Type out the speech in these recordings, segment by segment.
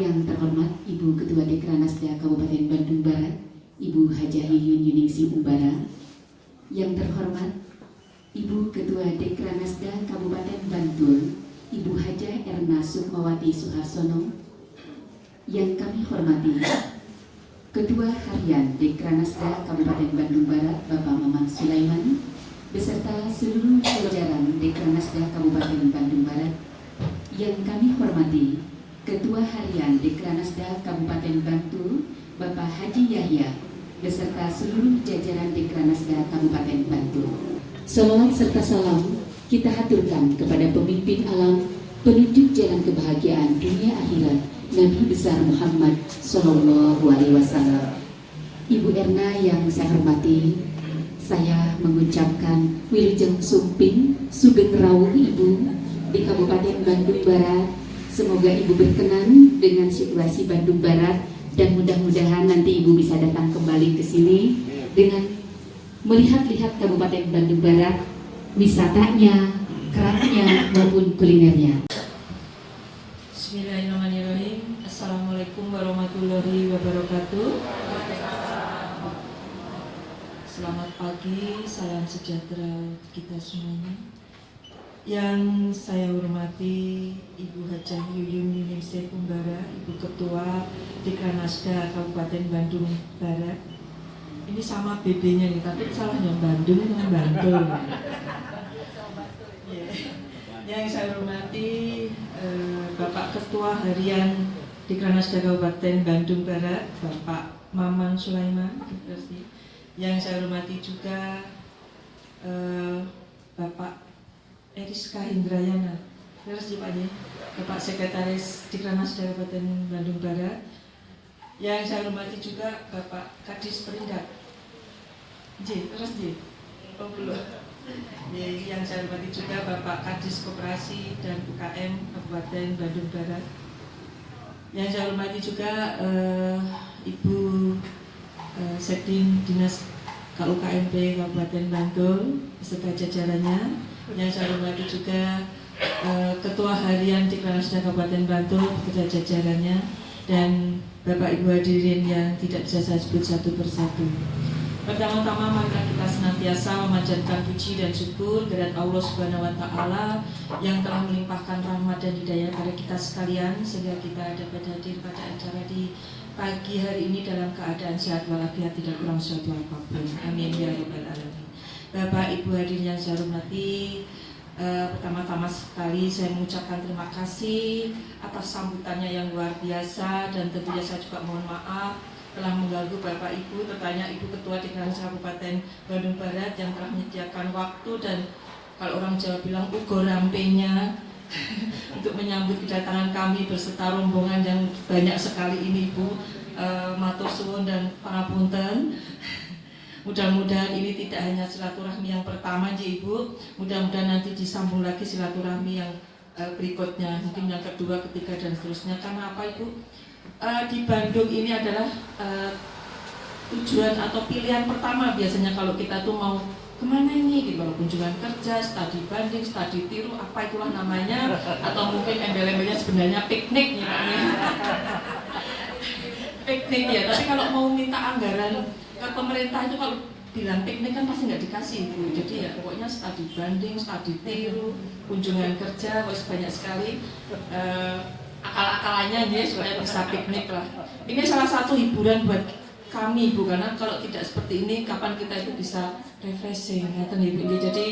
Yang terhormat Ibu Ketua Dekranasda Kabupaten Bandung Barat, Ibu Hajah Yuyun Yuningsih Umbara. Yang terhormat Ibu Ketua Dekranasda Kabupaten Bantul, Ibu Hajah Erna Sukmawati Suharsono. Yang kami hormati Ketua Harian Dekranasda Kabupaten Bandung Barat, Bapak Maman Sulaiman, beserta seluruh jajaran Dekranasda Kabupaten Bandung Barat. Yang kami hormati Ketua Harian Dekranasda Kabupaten Bantul, Bapak Haji Yahya, beserta seluruh jajaran Dekranasda Kabupaten Bantul. Salawat serta salam kita haturkan kepada pemimpin alam, penunjuk jalan kebahagiaan dunia akhirat, Nabi besar Muhammad Sallallahu Alaihi Wasallam. Ibu Erna yang saya hormati, saya mengucapkan Wilujeng Sumping Sugeng Rawuh Ibu di Kabupaten Bandung Barat. Semoga Ibu berkenan dengan situasi Bandung Barat dan mudah-mudahan nanti Ibu bisa datang kembali ke sini dengan melihat-lihat Kabupaten Bandung Barat, wisatanya, keratnya maupun kulinernya. Bismillahirrahmanirrahim. Assalamualaikum warahmatullahi wabarakatuh. Selamat pagi, salam sejahtera kita semuanya. Yang saya hormati Ibu Hajah Yuyun Yuningsih Umbara, Ibu Ketua Dekranasda Kabupaten Bandung Barat. Ini sama BB-nya nih, tapi salahnya Bandung dengan Bantul. Yang saya hormati Bapak Ketua Harian Dekranasda Kabupaten Bandung Barat, Bapak Maman Sulaiman. Yang saya hormati juga Bapak Eriska Hindrayana, terus Paknya, Bapak Sekretaris Dekranasda Kabupaten Bandung Barat. Yang saya hormati juga Bapak Kadis Perindak. Oh belum. Yang saya hormati juga Bapak Kadis Koperasi dan UKM Kabupaten Bandung Barat. Yang saya hormati juga Ibu Sekdim Dinas KUKMP Kabupaten Bantul beserta jajarannya. Yang saya hormati juga Ketua Harian Dekranasda Kabupaten Bantul beserta jajarannya, dan Bapak Ibu hadirin yang tidak bisa saya sebut satu persatu. Pertama-tama mari kita senantiasa memanjatkan puji dan syukur kehadirat Allah Subhanahu wa taala yang telah melimpahkan rahmat dan hidayah pada kita sekalian sehingga kita dapat hadir pada acara di pagi hari ini dalam keadaan sehat walafiat, tidak kurang suatu apapun. Amin ya rabbal alamin. Bapak Ibu hadirin yang saya hormati, pertama-tama sekali saya mengucapkan terima kasih atas sambutannya yang luar biasa, dan tentunya saya juga mohon maaf telah mengganggu Bapak Ibu, terutama Ibu Ketua Dekranasda Kabupaten Bandung Barat yang telah menyediakan waktu dan kalau orang Jawa bilang ugo rampenya untuk menyambut kedatangan kami berserta rombongan yang banyak sekali ini Ibu. Matur suwun dan pangapunten. Mudah-mudahan ini tidak hanya silaturahmi yang pertama Ibu, mudah-mudahan nanti disambung lagi silaturahmi yang berikutnya, mungkin yang kedua, ketiga dan seterusnya. Karena apa Ibu? Di Bandung ini adalah tujuan atau pilihan pertama biasanya kalau kita tuh mau kemana ini, gitu, kalau kunjungan kerja, studi banding, studi tiru, apa itulah namanya, atau mungkin embel-embelnya sebenarnya piknik ya, piknik ya. Tapi kalau mau minta anggaran ke pemerintah itu kalau bilang piknik kan pasti nggak dikasih Bu. Jadi ya pokoknya studi banding, studi tiru, kunjungan kerja, banyak sekali akal-akalannya dia supaya bisa piknik lah. Ini salah satu hiburan buat kami Bu, karena kalau tidak seperti ini kapan kita itu bisa refreshing ya, Ibu. Jadi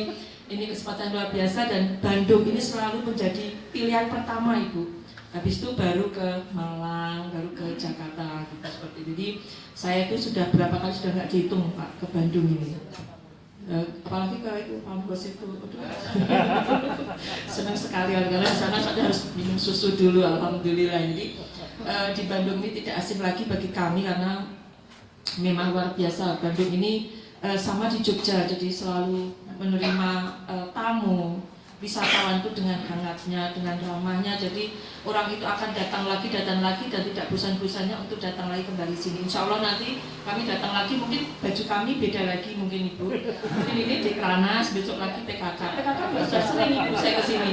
ini kesempatan luar biasa dan Bandung ini selalu menjadi pilihan pertama Ibu. Habis itu baru ke Malang, baru ke Jakarta gitu, seperti itu. Jadi saya itu sudah berapa kali sudah nggak dihitung Pak ke Bandung ini. Apalagi ke itu Pampus itu, senang sekali karena di sana saya harus minum susu dulu, alhamdulillah. Jadi di Bandung ini tidak asing lagi bagi kami karena memang luar biasa. Bandung ini sama di Jogja, jadi selalu menerima tamu wisatawan itu dengan hangatnya, dengan ramahnya. Jadi orang itu akan datang lagi dan tidak bosan-bosannya untuk datang lagi kembali sini. Insya Allah nanti kami datang lagi, mungkin baju kami beda lagi mungkin Ibu. Mungkin ini Dekranas, besok lagi PKK. PKK sudah sering Ibu saya kesini.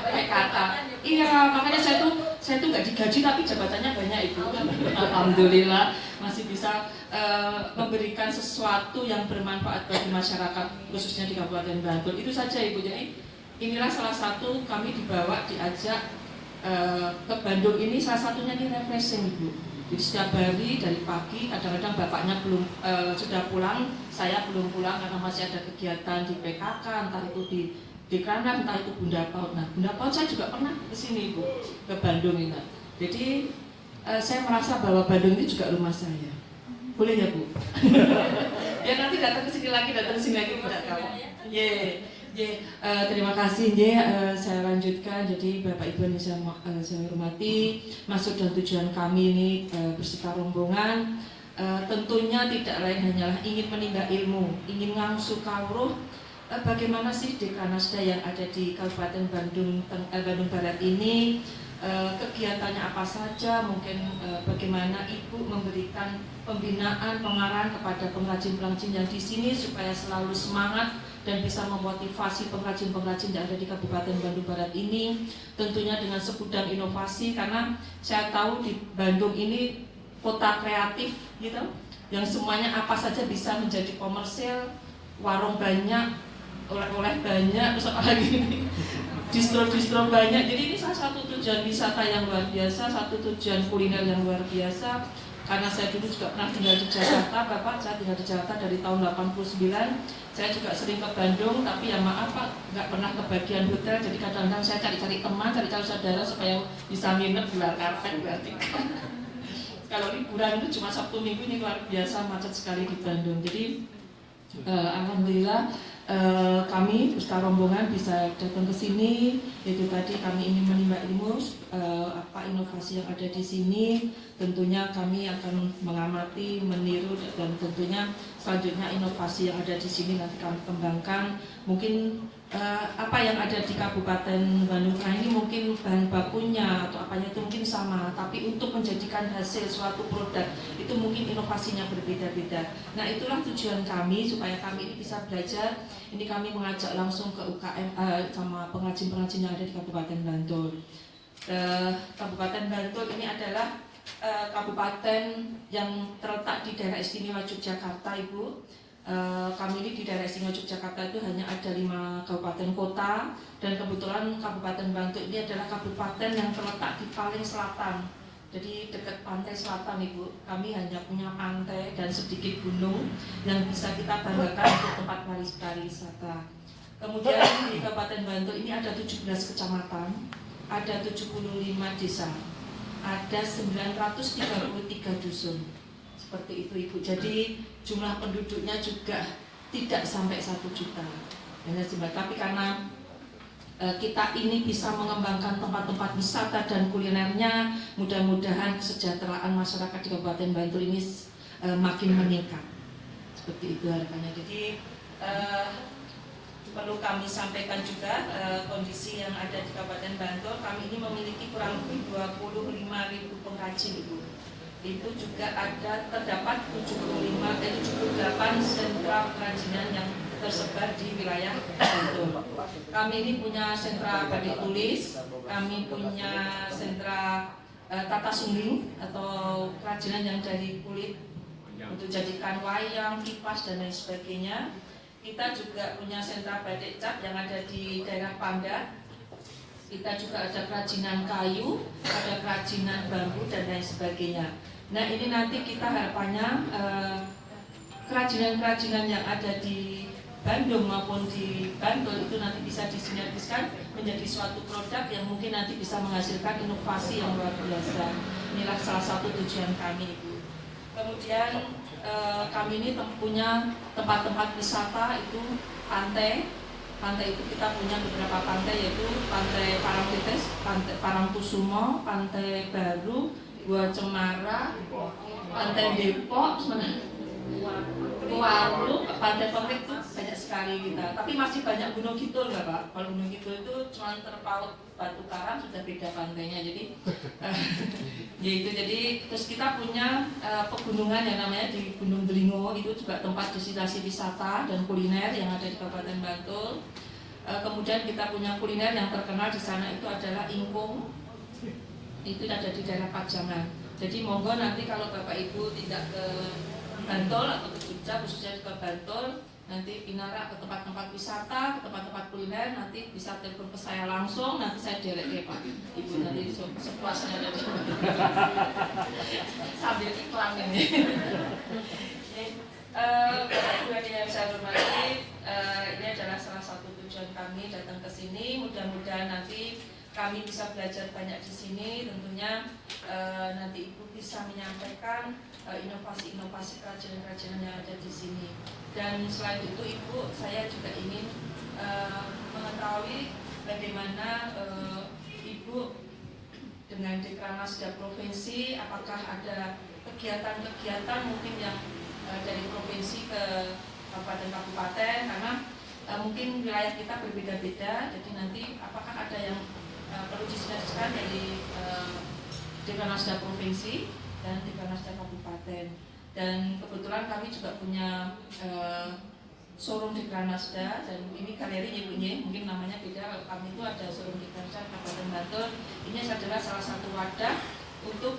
PKK. Iya, makanya saya tuh saya tuh nggak digaji tapi jabatannya banyak Ibu. Alhamdulillah masih bisa memberikan sesuatu yang bermanfaat bagi masyarakat khususnya di Kabupaten Bantul. Itu saja Ibu. Jadi inilah salah satu kami diajak ke Bandung ini, salah satunya di refreshing Ibu. Jadi setiap hari dari pagi, kadang-kadang bapaknya belum sudah pulang, saya belum pulang karena masih ada kegiatan di PKK, entah itu di Kranas, entah itu Bunda Paut. Nah, Bunda Paut saya juga pernah ke sini Ibu, ke Bandung ini. Jadi saya merasa bahwa Bandung ini juga rumah saya. Boleh ya Bu? Ya nanti datang ke sini lagi tidak tahu. Terima kasih. Saya lanjutkan. Jadi Bapak Ibu yang saya hormati, maksud dan tujuan kami ini beserta rombongan tentunya tidak lain hanyalah ingin menimba ilmu, ingin ngangsu kawruh bagaimana sih Dekranasda yang ada di Kabupaten Bandung Barat ini, kegiatannya apa saja, mungkin bagaimana Ibu memberikan pembinaan, pengarahan kepada pengrajin-pengrajin yang di sini supaya selalu semangat dan bisa memotivasi pengrajin-pengrajin yang ada di Kabupaten Bandung Barat ini, tentunya dengan segudang inovasi, karena saya tahu di Bandung ini kota kreatif gitu, yang semuanya apa saja bisa menjadi komersil, warung banyak, oleh-oleh banyak, terus apa lagi ini, distro-distro banyak. Jadi ini salah satu tujuan wisata yang luar biasa, satu tujuan kuliner yang luar biasa. Karena saya dulu juga pernah tinggal di Jakarta, Bapak, saya tinggal di Jakarta dari tahun 89. Saya juga sering ke Bandung, tapi ya maaf Pak, nggak pernah kebagian hotel. Jadi kadang-kadang saya cari-cari teman, cari-cari saudara supaya bisa nginep di luar karpet berarti. Kalau liburan itu cuma Sabtu Minggu, ini luar biasa macet sekali di Bandung. Jadi alhamdulillah kami beserta rombongan bisa datang ke sini. Itu tadi kami ingin menimba ilmu apa inovasi yang ada di sini. Tentunya kami akan mengamati, meniru, dan tentunya selanjutnya inovasi yang ada di sini nanti kami kembangkan. Mungkin apa yang ada di Kabupaten Bandung ini mungkin bahan bakunya atau apanya itu mungkin sama, tapi untuk menjadikan hasil suatu produk itu mungkin inovasinya berbeda-beda. Nah itulah tujuan kami supaya kami ini bisa belajar. Ini kami mengajak langsung ke UKM sama pengrajin-pengrajin yang ada di Kabupaten Bantul. Kabupaten Bantul ini adalah kabupaten yang terletak di daerah istimewa Yogyakarta Ibu. Kami ini di daerah istimewa Yogyakarta itu hanya ada 5 kabupaten kota, dan kebetulan Kabupaten Bantul ini adalah kabupaten yang terletak di paling selatan, jadi dekat pantai selatan Ibu. Kami hanya punya pantai dan sedikit gunung yang bisa kita banggakan untuk tempat pariwisata. Kemudian di Kabupaten Bantul ini ada 17 kecamatan, ada 75 desa, ada 933 dusun. Seperti itu Ibu. Jadi jumlah penduduknya juga tidak sampai 1 juta. Tapi karena kita ini bisa mengembangkan tempat-tempat wisata dan kulinernya, mudah-mudahan kesejahteraan masyarakat di Kabupaten Bantul ini makin meningkat. Seperti itu harapannya. Jadi perlu kami sampaikan juga kondisi yang ada di Kabupaten Bantul. Kami ini memiliki kurang lebih 25.000 pengrajin Ibu. Itu juga terdapat 78 sentra kerajinan yang tersebar di wilayah Bantul. Kami ini punya sentra batik tulis, kami punya sentra tata suling atau kerajinan yang dari kulit untuk jadikan wayang, kipas dan lain sebagainya. Kita juga punya sentra batik cap yang ada di daerah Panda. Kita juga ada kerajinan kayu, ada kerajinan bambu dan lain sebagainya. Nah ini nanti kita harapannya kerajinan-kerajinan yang ada di Bandung maupun di Bantul itu nanti bisa disinergiskan menjadi suatu produk yang mungkin nanti bisa menghasilkan inovasi yang luar biasa. Inilah salah satu tujuan kami Ibu. Kemudian kami ini punya tempat-tempat wisata itu pantai. Pantai itu kita punya beberapa pantai, yaitu Pantai Parangtritis, Pantai Parangkusumo, Pantai Baru, Gua Cemara, Pantai Depok, Waru, Pantai Pemrik itu banyak sekali kita. Tapi masih banyak Gunung Kidul nggak Pak? Kalau Gunung Kidul itu cuma terpaut batu karang, sudah beda pantainya. Jadi ya itu. Jadi terus kita punya pegunungan yang namanya di Gunung Delingo, itu juga tempat destinasi wisata dan kuliner yang ada di Kabupaten Bantul. Kemudian kita punya kuliner yang terkenal di sana itu adalah ingkung. itu ada di daerah Pajangan. Jadi monggo nanti kalau Bapak Ibu tidak ke Bantul atau ke Jogja, khususnya ke Bantul, nanti Pinara ke tempat-tempat wisata, ke tempat-tempat kuliner, nanti bisa telepon ke saya langsung, nanti saya derek ya Pak Ibu, nanti sepuasnya dari sambil iklan ini. Bapak Ibu yang saya hormati, ini adalah salah satu tujuan kami datang ke sini. Mudah-mudahan nanti kami bisa belajar banyak di sini. Tentunya nanti Ibu bisa menyampaikan inovasi-inovasi kerajinan-kerajinan yang ada di sini. Dan selain itu Ibu, saya juga ingin mengetahui bagaimana Ibu dengan Dekranasda Provinsi, apakah ada kegiatan-kegiatan mungkin yang dari provinsi ke kabupaten-kabupaten, karena mungkin wilayah kita berbeda-beda, jadi nanti apakah ada yang perlu disinergikan dari Dekranasda Provinsi dan Dekranasda Kabupaten. Dan kebetulan kami juga punya showroom Dekranasda, dan ini galeri ibunya, mungkin namanya beda. Kalau kami itu ada showroom Dekranasda Kabupaten Bantul. Ini adalah salah satu wadah untuk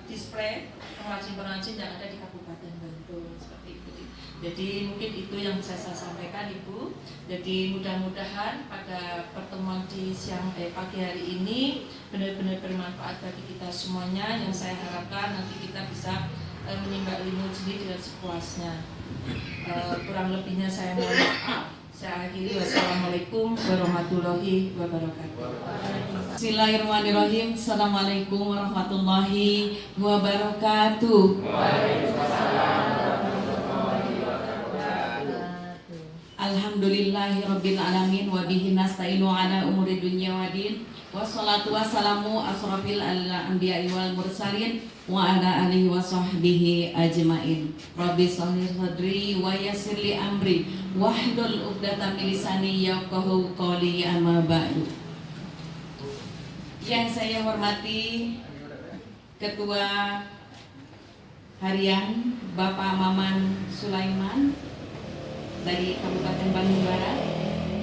display pengrajin-pengrajin yang ada di Kabupaten Bantul, seperti itu. Jadi mungkin itu yang bisa saya sampaikan Ibu. Jadi mudah-mudahan pada pertemuan di pagi hari ini benar-benar bermanfaat bagi kita semuanya. Yang saya harapkan nanti kita bisa menimba ilmu sendiri dengan sepuasnya. Kurang lebihnya saya mohon maaf. Saya akhiri, wassalamualaikum warahmatullahi wabarakatuh. Bismillahirrahmanirrahim. Assalamualaikum warahmatullahi wabarakatuh. Alhamdulillahirabbil alamin wa bihi nasta'inu ala umuri dunya waddin. Wassalatu wassalamu asrofil anbiya'i wal mursalin wa ala alihi wa sahbihi ajmain. Rabbi sholli sadri wa yassir li amri wahlul 'uqdatam min lisani yafqahu qawli, amma ba'du. Yang saya hormati Ketua Harian Bapak Maman Sulaiman dari Kabupaten Bandung Barat,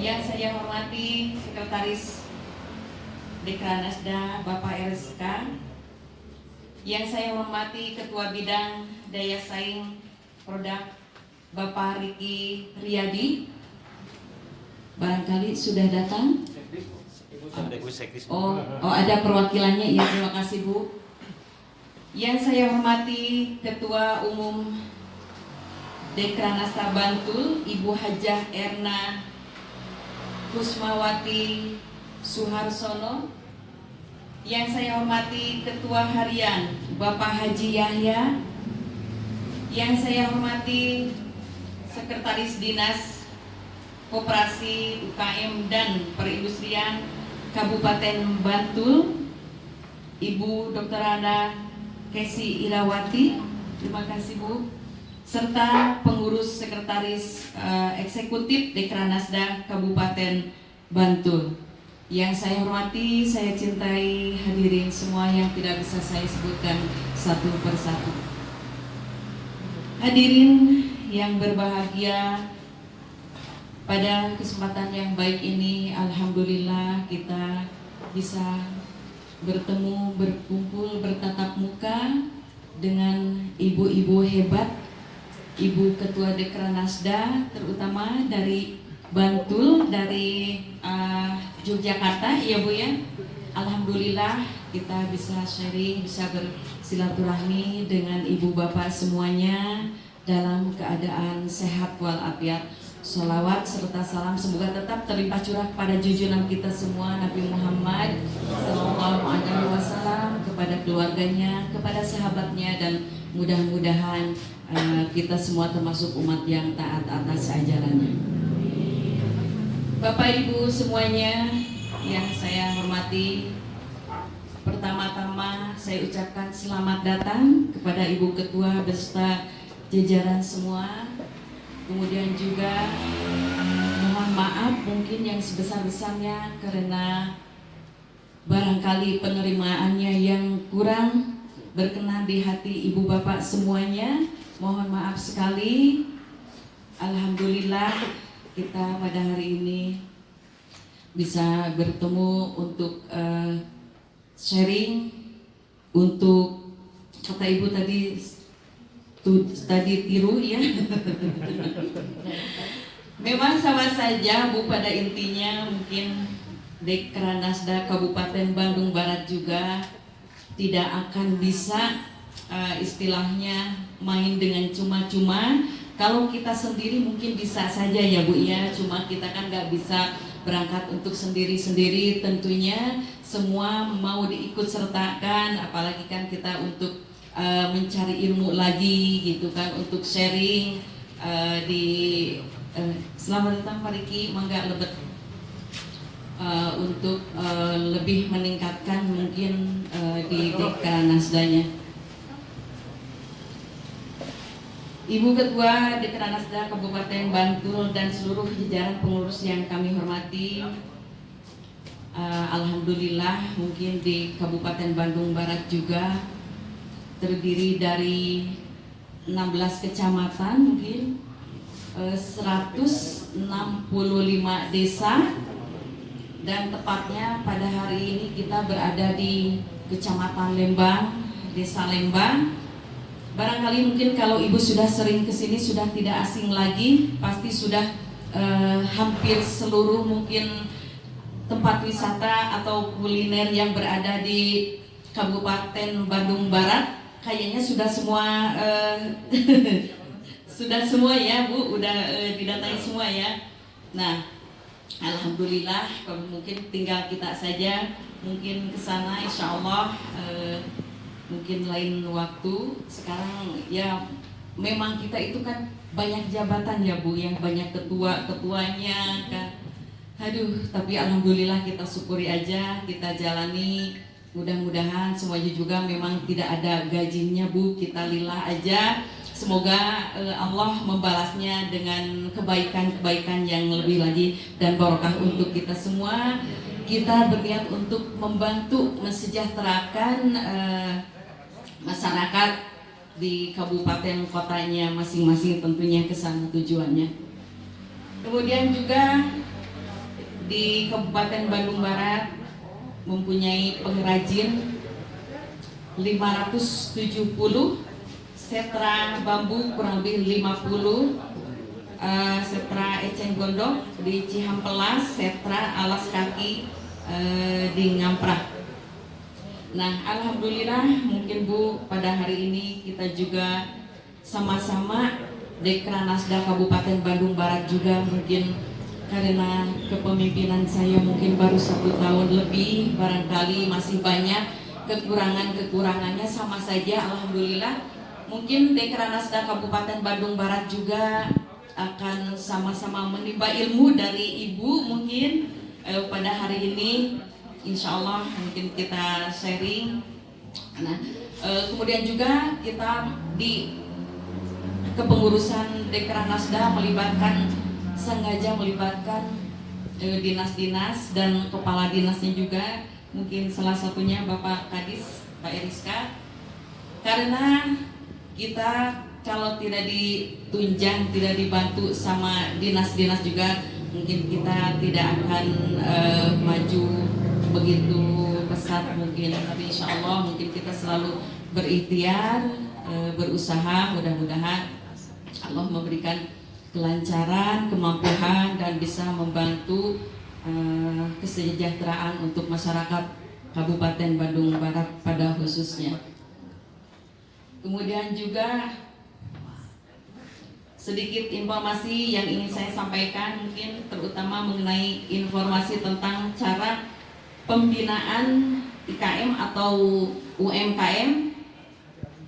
yang saya hormati Sekretaris Dekranasda Bapak RSK, yang saya hormati Ketua Bidang Daya Saing Produk Bapak Riki Riyadi, barangkali sudah datang. Oh, ada perwakilannya, ya, terima kasih Bu. Yang saya hormati Ketua Umum Dekranasda Bantul Ibu Hajah Erna Kusmawati Suharsono, yang saya hormati Ketua Harian Bapak Haji Yahya, yang saya hormati Sekretaris Dinas Koperasi UKM dan Perindustrian Kabupaten Bantul Ibu Dr. Ana Kesi Irawati, terima kasih Bu, serta pengurus sekretaris eksekutif Dekranasda Kabupaten Bantul. Yang saya hormati, saya cintai hadirin semua yang tidak bisa saya sebutkan satu persatu. Hadirin yang berbahagia, pada kesempatan yang baik ini alhamdulillah kita bisa bertemu, berkumpul, bertatap muka dengan ibu-ibu hebat, Ibu Ketua Dekranasda, terutama dari Bantul, dari Yogyakarta, ya Bu ya. Alhamdulillah kita bisa sharing, bisa bersilaturahmi dengan ibu bapak semuanya dalam keadaan sehat walafiat. Sholawat serta salam semoga tetap terlimpah curah kepada junjungan kita semua Nabi Muhammad SAW, kepada keluarganya, kepada sahabatnya, dan mudah-mudahan kita semua termasuk umat yang taat atas ajarannya. Bapak Ibu semuanya yang saya hormati, pertama-tama saya ucapkan selamat datang kepada Ibu Ketua beserta jajaran semua. Kemudian juga mohon maaf mungkin yang sebesar-besarnya karena barangkali penerimaannya yang kurang berkenan di hati ibu bapak semuanya. Mohon maaf sekali. Alhamdulillah kita pada hari ini bisa bertemu untuk sharing untuk kata Ibu tadi tiru ya. Memang sama saja Bu, pada intinya mungkin Dekranasda Kabupaten Bandung Barat juga tidak akan bisa istilahnya main dengan cuma-cuma. Kalau kita sendiri mungkin bisa saja ya Bu ya, cuma kita kan nggak bisa berangkat untuk sendiri-sendiri, tentunya semua mau diikut sertakan, apalagi kan kita untuk mencari ilmu lagi gitu kan, untuk sharing di selamat datang Pak Riki, mangga lebet untuk lebih meningkatkan mungkin di Dekranasdanya. Ibu Ketua Dekranasda Kabupaten Bantul dan seluruh jajaran pengurus yang kami hormati, alhamdulillah mungkin di Kabupaten Bandung Barat juga terdiri dari 16 kecamatan, mungkin 165 desa, dan tepatnya pada hari ini kita berada di Kecamatan Lembang, Desa Lembang. Barangkali mungkin kalau Ibu sudah sering kesini sudah tidak asing lagi, pasti sudah hampir seluruh mungkin tempat wisata atau kuliner yang berada di Kabupaten Bandung Barat kayaknya sudah semua sudah semua ya Bu, udah didatangi semua ya. Nah, alhamdulillah, kalau mungkin tinggal kita saja mungkin ke sana, insya Allah mungkin lain waktu. Sekarang ya memang kita itu kan banyak jabatan ya Bu, yang banyak ketuanya kan. Aduh, tapi alhamdulillah kita syukuri aja, kita jalani. Mudah-mudahan semuanya juga memang tidak ada gajinya Bu, kita lillah aja. Semoga Allah membalasnya dengan kebaikan-kebaikan yang lebih lagi dan barokah untuk kita semua. Kita berniat untuk membantu mensejahterakan masyarakat di kabupaten kotanya masing-masing, tentunya ke sana tujuannya. Kemudian juga di Kabupaten Bandung Barat mempunyai pengrajin 570, setra bambu kurang lebih 50, setra eceng gondok di Cihampelas, setra alas kaki di Ngamprah. Nah, alhamdulillah mungkin Bu, pada hari ini kita juga sama-sama Dekranasda Kabupaten Bandung Barat juga, mungkin karena kepemimpinan saya mungkin baru 1 tahun lebih, barangkali masih banyak kekurangannya, sama saja alhamdulillah. Mungkin Dekranasda Kabupaten Bandung Barat juga akan sama-sama menimba ilmu dari Ibu mungkin pada hari ini. Insya Allah mungkin kita sharing. Nah, kemudian juga kita di kepengurusan Dekranasda sengaja melibatkan dinas-dinas dan kepala dinasnya juga, mungkin salah satunya Bapak Kadis, Pak Eriska, karena kita kalau tidak ditunjang, tidak dibantu sama dinas-dinas juga, mungkin kita tidak akan maju begitu pesat mungkin. Tapi insya Allah mungkin kita selalu berikhtiar, berusaha, mudah-mudahan Allah memberikan kelancaran, kemampuan, dan bisa membantu kesejahteraan untuk masyarakat Kabupaten Bandung Barat pada khususnya. Kemudian juga sedikit informasi yang ingin saya sampaikan, mungkin terutama mengenai informasi tentang cara pembinaan IKM atau UMKM.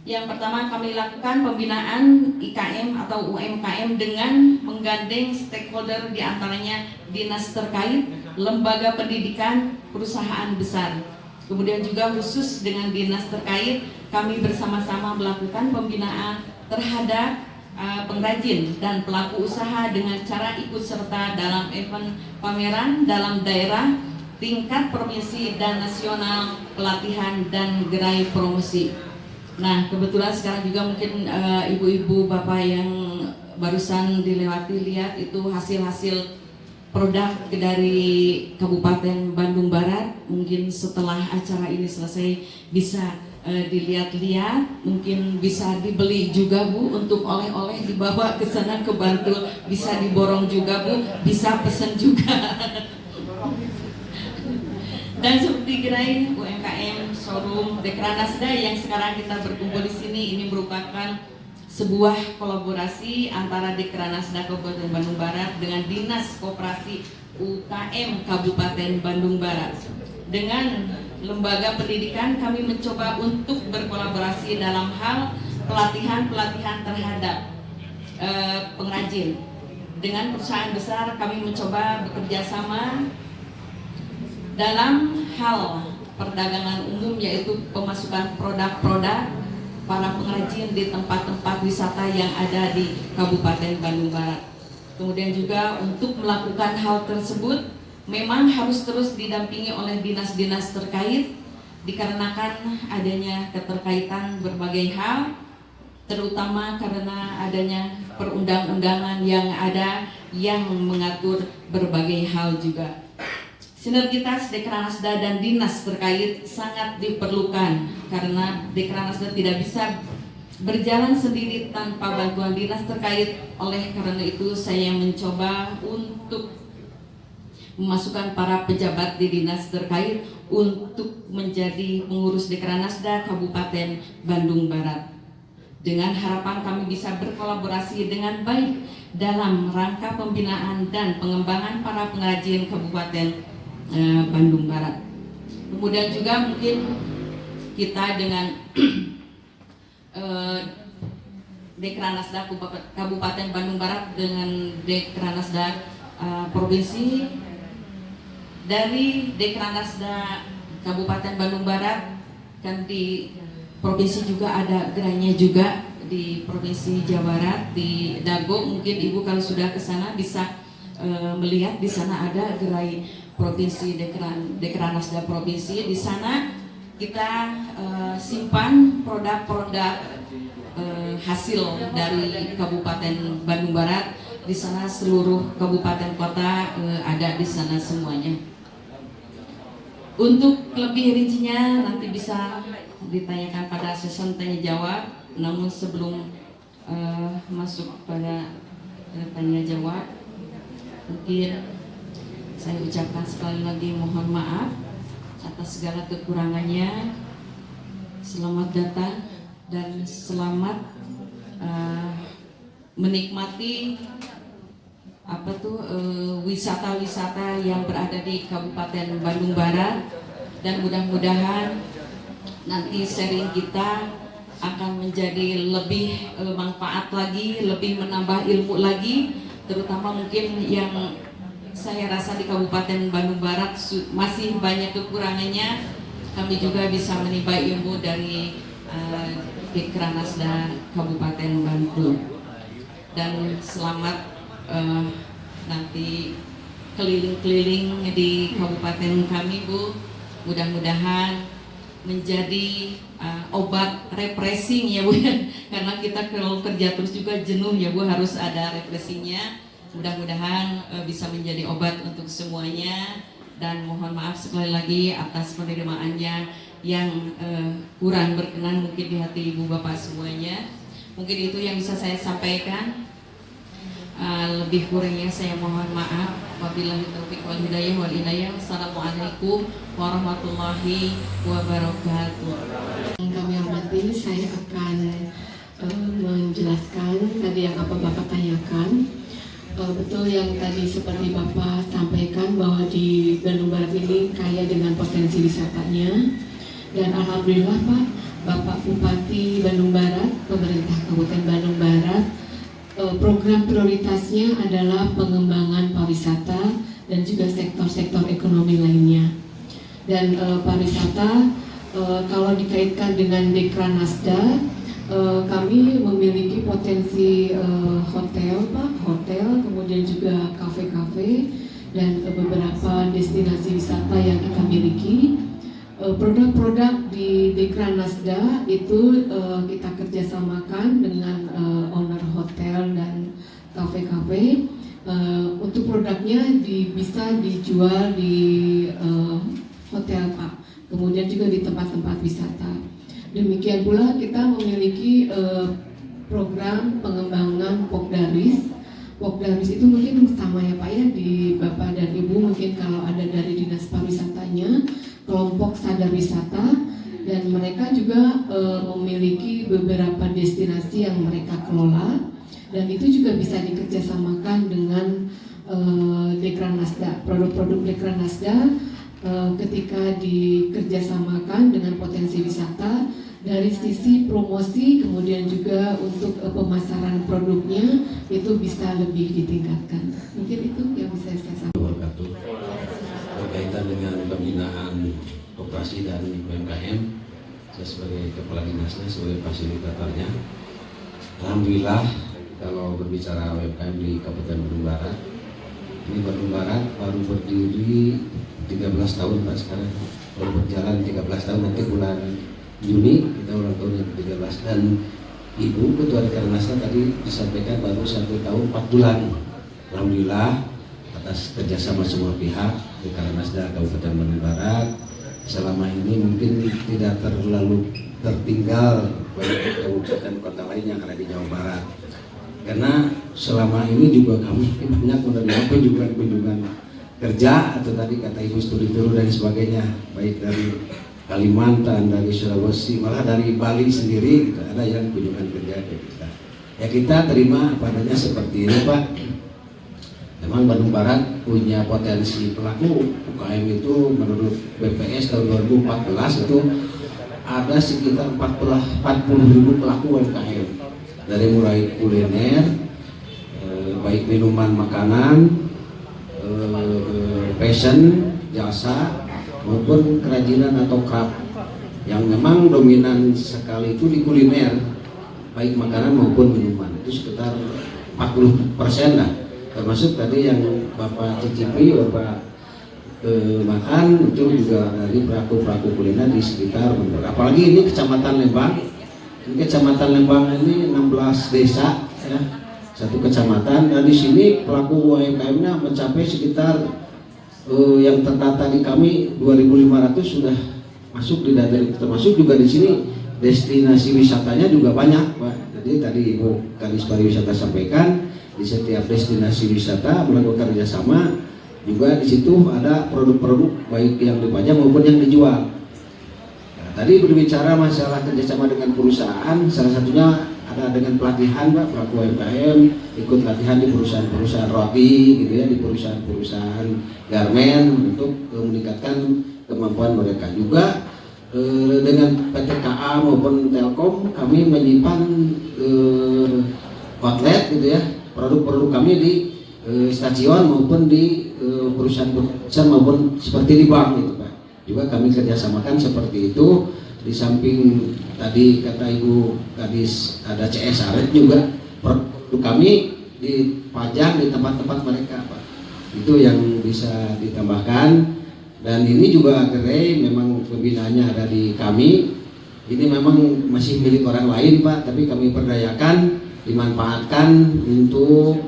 Yang pertama, kami lakukan pembinaan IKM atau UMKM dengan menggandeng stakeholder, diantaranya dinas terkait, lembaga pendidikan, perusahaan besar. Kemudian juga khusus dengan dinas terkait, kami bersama-sama melakukan pembinaan terhadap pengrajin dan pelaku usaha dengan cara ikut serta dalam event pameran dalam daerah, tingkat provinsi dan nasional, pelatihan dan gerai promosi. Nah, kebetulan sekarang juga mungkin ibu-ibu bapak yang barusan dilewati lihat itu hasil-hasil produk dari Kabupaten Bandung Barat. Mungkin setelah acara ini selesai bisa dilihat-lihat, mungkin bisa dibeli juga Bu, untuk oleh-oleh dibawa ke sana ke Bantul, bisa diborong juga Bu, bisa pesen juga. Dan seperti gerai UMKM showroom Dekranasda yang sekarang kita berkumpul di sini, ini merupakan sebuah kolaborasi antara Dekranasda Kabupaten Bandung Barat dengan Dinas Koperasi UKM Kabupaten Bandung Barat. Dengan lembaga pendidikan kami mencoba untuk berkolaborasi dalam hal pelatihan-pelatihan terhadap pengrajin. Dengan perusahaan besar kami mencoba bekerja sama dalam hal perdagangan umum, yaitu pemasukan produk-produk para pengrajin di tempat-tempat wisata yang ada di Kabupaten Bandung Barat. Kemudian juga untuk melakukan hal tersebut memang harus terus didampingi oleh dinas-dinas terkait, dikarenakan adanya keterkaitan berbagai hal, terutama karena adanya perundang-undangan yang ada yang mengatur berbagai hal juga. Sinergitas Dekranasda dan dinas terkait sangat diperlukan karena Dekranasda tidak bisa berjalan sendiri tanpa bantuan dinas terkait. Oleh karena itu saya mencoba untuk memasukkan para pejabat di dinas terkait untuk menjadi pengurus Dekranasda Kabupaten Bandung Barat, dengan harapan kami bisa berkolaborasi dengan baik dalam rangka pembinaan dan pengembangan para pengrajin Kabupaten Bandung Barat. Kemudian juga mungkin kita dengan Dekranasda Kabupaten Bandung Barat dengan Dekranasda Provinsi. Dari Dekranasda Kabupaten Bandung Barat kan di provinsi juga ada gerainya juga di Provinsi Jawa Barat di Dago. Mungkin Ibu kalau sudah ke sana bisa melihat di sana ada gerai Provinsi Dekranasda Provinsi. Di sana kita simpan produk-produk hasil dari Kabupaten Bandung Barat. Di sana seluruh kabupaten kota ada di sana semuanya. Untuk lebih rincinya nanti bisa ditanyakan pada sesi tanya jawab. Namun sebelum masuk pada tanya jawab, mungkin saya ucapkan sekali lagi mohon maaf atas segala kekurangannya. Selamat datang dan selamat menikmati wisata-wisata yang berada di Kabupaten Bandung Barat, dan mudah-mudahan nanti sharing kita akan menjadi lebih manfaat lagi, lebih menambah ilmu lagi, terutama mungkin yang saya rasa di Kabupaten Bandung Barat masih banyak kekurangannya. Kami juga bisa menimba ilmu dari Dekranasda Kabupaten Bandung. Dan selamat nanti keliling-keliling di kabupaten kami Bu. Mudah-mudahan menjadi obat refreshing ya Bu ya. Karena kita kalau kerja terus juga jenuh ya Bu, harus ada refreshingnya. Mudah-mudahan bisa menjadi obat untuk semuanya. Dan mohon maaf sekali lagi atas penerimaannya yang kurang berkenan mungkin di hati Ibu Bapak semuanya. Mungkin itu yang bisa saya sampaikan. Lebih kurangnya saya mohon maaf. Wabillahi taufiq wal hidayah wal inayah. Wassalamualaikum warahmatullahi wabarakatuh. Yang kami hormati, saya akan menjelaskan tadi yang apa Bapak tanyakan. Betul yang tadi seperti Bapak sampaikan bahwa di Bandung Barat ini kaya dengan potensi wisatanya. Dan alhamdulillah Pak, Bapak Bupati Bandung Barat, pemerintah Kabupaten Bandung Barat, program prioritasnya adalah pengembangan pariwisata dan juga sektor-sektor ekonomi lainnya. Dan pariwisata kalau dikaitkan dengan Dekranasda, kami memiliki potensi hotel, kemudian juga kafe-kafe dan beberapa destinasi wisata yang kita miliki. Produk-produk di Dekranasda itu kita kerjasamakan dengan owner hotel dan kafe-kafe. Untuk produknya bisa dijual di hotel Pak, kemudian juga di tempat-tempat wisata. Demikian pula kita memiliki program pengembangan Pokdaris. Pokdaris itu mungkin sama ya Pak ya, di Bapak dan Ibu mungkin kalau ada dari Dinas Pariwisatanya, kelompok sadar wisata, dan mereka juga memiliki beberapa destinasi yang mereka kelola, dan itu juga bisa dikerjasamakan dengan Dekranasda. Produk-produk Dekranasda ketika dikerjasamakan dengan potensi wisata dari sisi promosi, kemudian juga untuk pemasaran produknya itu bisa lebih ditingkatkan. Mungkin itu yang bisa saya sampaikan. Berkaitan dengan pembinaan koperasi dan UMKM, saya sebagai kepala dinasnya, sebagai fasilitatornya. Alhamdulillah, kalau berbicara UMKM di Kabupaten Bandung Barat, ini Bandung Barat baru berdiri 13 tahun Pak sekarang, baru berjalan 13 tahun, nanti bulan Juni kita ulang tahun yang ke-13, dan Ibu Ketua Dekranasda tadi disampaikan baru 1 tahun 4 bulan. Alhamdulillah atas kerjasama semua pihak Dekranasda Kabupaten Bandung Barat selama ini mungkin tidak terlalu tertinggal banyak kabupaten kota lain yang ada di Jawa Barat, karena selama ini juga kami banyak menerima kunjungan kerja atau tadi kata Ibu studi tour dan sebagainya, baik dari Kalimantan, dari Sulawesi, malah dari Bali sendiri gitu, ada yang kunjungan kerja ke kita. Ya kita terima apa adanya seperti ini Pak. Memang Bandung Barat punya potensi pelaku UKM itu menurut BPS tahun 2014 itu ada sekitar 40.000 pelaku UMKM, dari mulai kuliner, baik minuman makanan, fashion, jasa, maupun kerajinan atau craft, yang memang dominan sekali itu di kuliner, baik makanan maupun minuman, itu sekitar 40% lah, termasuk tadi yang Bapak cicipi, Bapak makan, itu juga dari pelaku-pelaku kuliner di sekitar Bandung. Apalagi ini Kecamatan Lembang, ini Kecamatan Lembang ini 16 desa ya, satu kecamatan, dan di sini pelaku UMKM-nya mencapai sekitar yang terdata di kami 2.500 sudah masuk di data, termasuk juga di sini destinasi wisatanya juga banyak Pak. Jadi tadi Ibu Kadis Pariwisata sampaikan di setiap destinasi wisata melakukan kerjasama, juga di situ ada produk-produk baik yang dipajang maupun yang dijual. Nah, tadi berbicara masalah kerjasama dengan perusahaan, salah satunya ada dengan pelatihan Pak, pelaku UMKM ikut latihan di perusahaan-perusahaan roti gitu ya, di perusahaan-perusahaan garmen untuk meningkatkan kemampuan mereka. Juga dengan PT KA maupun Telkom kami menyimpan outlet gitu ya, produk-produk kami di stasiun maupun di perusahaan-perusahaan maupun seperti di bank gitu Pak. Juga kami kerjasamakan seperti itu. Di samping tadi kata Ibu Kadis ada CSR juga, produk kami dipajang di tempat-tempat mereka Pak. Itu yang bisa ditambahkan. Dan ini juga gerai memang pembinaannya ada di kami. Ini memang masih milik orang lain Pak, tapi kami perdayakan, dimanfaatkan untuk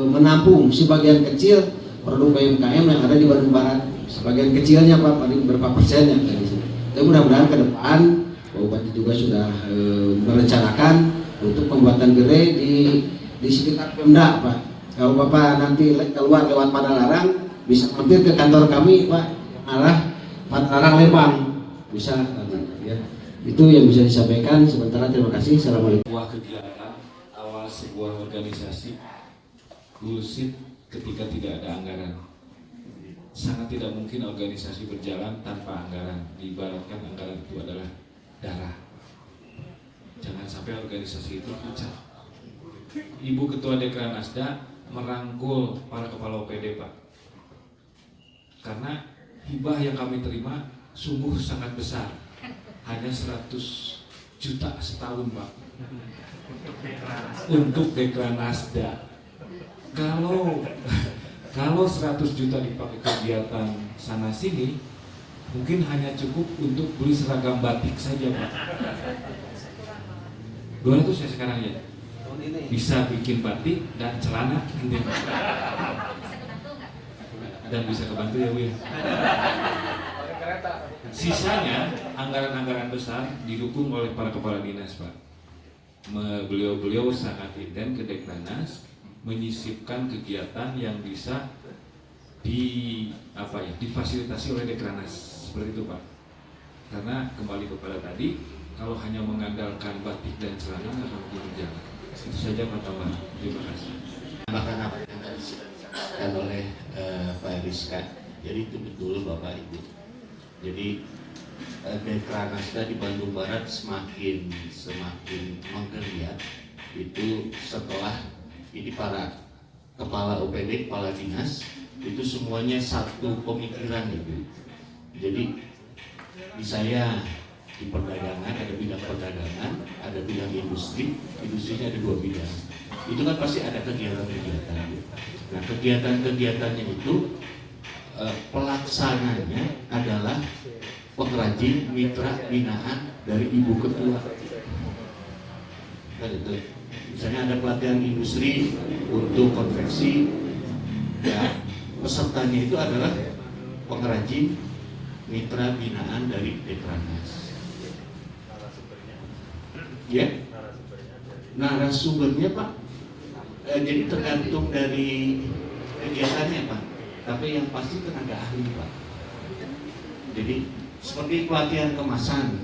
menampung sebagian kecil produk UMKM yang ada di Bandung Barat. Sebagian kecilnya Pak, paling berapa persennya dari sini. Tapi mudah-mudahan ke depan Pak Bupati juga sudah merencanakan untuk pembuatan gerai di sekitar Pemda Pak. Kalau Bapak nanti keluar lewat Padalarang bisa mampir ke kantor kami Pak, arah Padalarang Lembang bisa ya. Itu yang bisa disampaikan sementara. Terima kasih. Assalamualaikum. Sebuah kegiatan awal sebuah organisasi bullshit ketika tidak ada anggaran. Sangat tidak mungkin organisasi berjalan tanpa anggaran. Diibaratkan anggaran itu adalah darah. Jangan sampai organisasi itu pecah. Ibu Ketua Dekranasda merangkul para kepala OPD Pak, karena hibah yang kami terima sungguh sangat besar, hanya 100 juta setahun Pak untuk Dekranasda. Kalau 100 juta dipakai kegiatan sana sini, mungkin hanya cukup untuk beli seragam batik saja Pak. 200 ya sekarang ya, bisa bikin batik dan celana dan bisa kebantu ya Bu ya. Sisanya anggaran-anggaran besar didukung oleh para kepala dinas, Pak. Beliau-beliau sangat intens ke Dekranas menyisipkan kegiatan yang bisa difasilitasi oleh Dekranas, seperti itu, Pak. Karena kembali kepada tadi, kalau hanya mengandalkan batik dan celana nggak akan berjalan. Itu saja Pak Tambah. Terima kasih. Bahkan apa yang tadi disampaikan oleh Pak Rizka, jadi itu betul Bapak Ibu. Jadi Dekranasda di Bandung Barat semakin menggeliat itu setelah ini para kepala OPD, kepala dinas itu semuanya satu pemikiran Ibu. Jadi di saya di perdagangan ada bidang perdagangan, ada bidang industri, industrinya ada 2 bidang. Itu kan pasti ada kegiatan-kegiatan. Nah kegiatan-kegiatannya itu pelaksananya adalah pengrajin mitra binaan dari Ibu Ketua. Kan itu. Misalnya ada pelatihan industri untuk konveksi, ya pesertanya itu adalah pengrajin mitra binaan dari Dekranas. Ya, narasumbernya Pak. Jadi tergantung dari kegiatannya Pak. Tapi yang pasti tenaga ahli Pak. Jadi seperti pelatihan kemasan,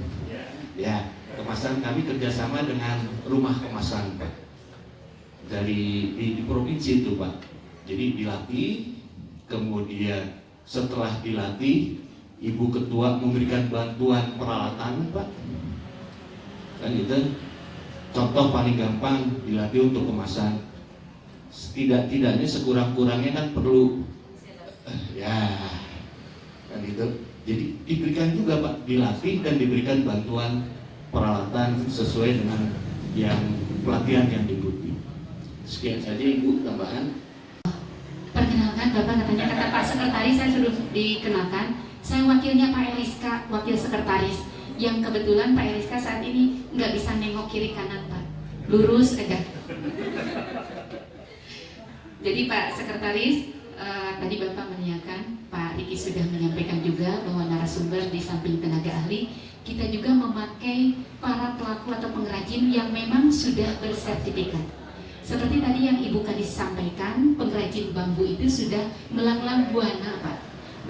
ya kemasan kami kerjasama dengan rumah kemasan Pak. Di provinsi itu Pak. Jadi dilatih, kemudian setelah dilatih Ibu Ketua memberikan bantuan peralatan Pak. Kan itu contoh paling gampang dilatih untuk kemasan. Tidak-tidaknya sekurang-kurangnya kan perlu ya kan itu. Jadi diberikan juga Pak, dilatih dan diberikan bantuan peralatan sesuai dengan yang pelatihan yang diikuti. Sekian saja Ibu tambahan. Perkenalkan Bapak, katanya kata Pak Sekretaris saya suruh dikenalkan. Saya wakilnya Pak Eriska, wakil sekretaris. Yang kebetulan Pak Eriska saat ini nggak bisa nengok kiri kanan Pak, lurus aja. Jadi Pak Sekretaris, tadi Bapak menanyakan, Pak Riki sudah menyampaikan juga bahwa narasumber di samping tenaga ahli, kita juga memakai para pelaku atau pengrajin yang memang sudah bersertifikat. Seperti tadi yang Ibu Kadis sampaikan, pengrajin bambu itu sudah melanglang buana Pak,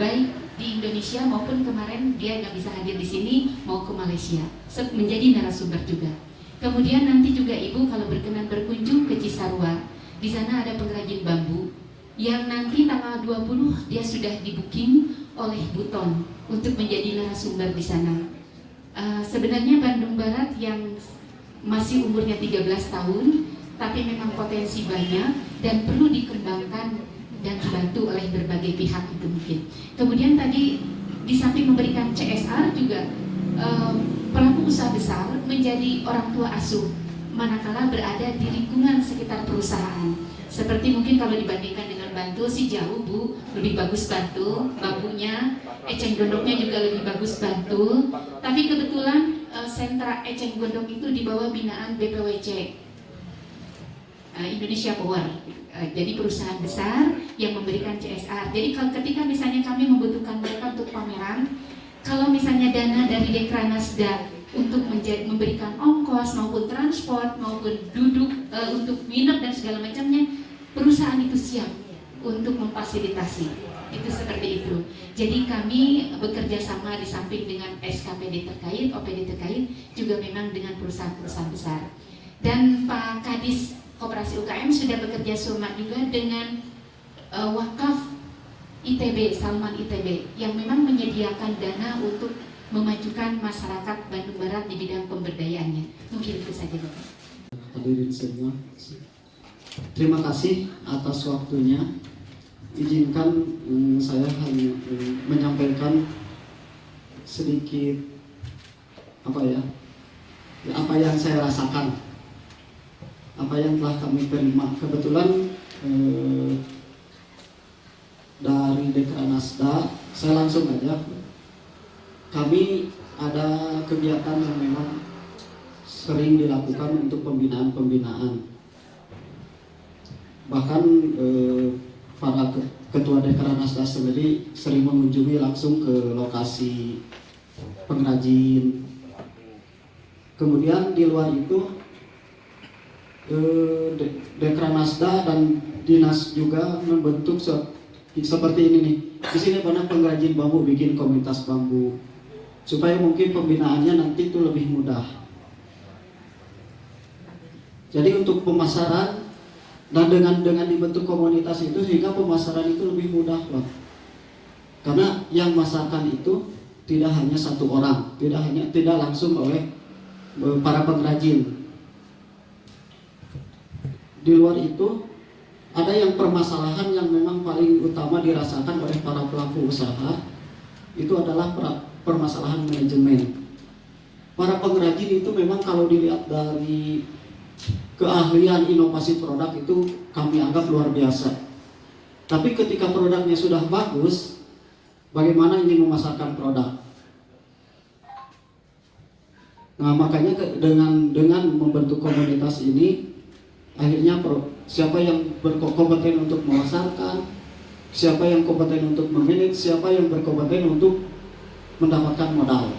baik di Indonesia maupun kemarin dia nggak bisa hadir di sini, mau ke Malaysia, menjadi narasumber juga. Kemudian nanti juga Ibu kalau berkenan berkunjung ke Cisarua, di sana ada pengrajin bambu yang nanti tanggal 20 dia sudah di-booking oleh Buton untuk menjadi narasumber di sana. Sebenarnya Bandung Barat yang masih umurnya 13 tahun, tapi memang potensi banyak dan perlu dikembangkan dan dibantu oleh berbagai pihak itu mungkin. Kemudian tadi di samping memberikan CSR juga pelaku usaha besar menjadi orang tua asuh manakala berada di lingkungan sekitar perusahaan. Seperti mungkin kalau dibandingkan dengan Bantul sih jauh Bu, lebih bagus Bantul, bambunya, eceng gondoknya juga lebih bagus Bantul. Tapi kebetulan sentra eceng gondok itu di bawah binaan BPWC, Indonesia Power. Jadi perusahaan besar yang memberikan CSR. Jadi ketika misalnya kami membutuhkan mereka untuk pameran, kalau misalnya dana dari Dekranasda untuk memberikan ongkos maupun transport maupun duduk untuk minum dan segala macamnya, perusahaan itu siap untuk memfasilitasi. Itu seperti itu. Jadi kami bekerja sama di samping dengan SKPD terkait, OPD terkait, juga memang dengan perusahaan-perusahaan besar. Dan Pak Kadis Koperasi UKM sudah bekerja sama juga dengan Wakaf ITB, Salman ITB, yang memang menyediakan dana untuk memajukan masyarakat Bandung Barat di bidang pemberdayaannya. Mungkin itu saja Bapak. Hadirin semua, terima kasih atas waktunya. Izinkan saya hanya menyampaikan sedikit apa yang saya rasakan, apa yang telah kami terima. Kebetulan dari Dekranasda, saya langsung aja. Kami ada kegiatan yang memang sering dilakukan untuk pembinaan-pembinaan. Bahkan para ketua Dekranasda sendiri sering mengunjungi langsung ke lokasi pengrajin. Kemudian di luar itu Dekranasda dan dinas juga membentuk seperti ini nih. Di sini banyak pengrajin bambu bikin komunitas bambu supaya mungkin pembinaannya nanti itu lebih mudah. Jadi untuk pemasaran dan dengan dibentuk komunitas itu sehingga pemasaran itu lebih mudah, Pak. Karena yang masarkan itu tidak hanya satu orang, tidak langsung oleh para pengrajin. Di luar itu ada yang permasalahan yang memang paling utama dirasakan oleh para pelaku usaha, itu adalah permasalahan manajemen. Para pengrajin itu memang kalau dilihat dari keahlian inovasi produk itu kami anggap luar biasa. Tapi ketika produknya sudah bagus, bagaimana ingin memasarkan produk? Nah, makanya dengan membentuk komunitas ini, akhirnya siapa yang berkompeten untuk memasarkan, siapa yang kompeten untuk memanage, siapa yang berkompeten untuk mendapatkan modal.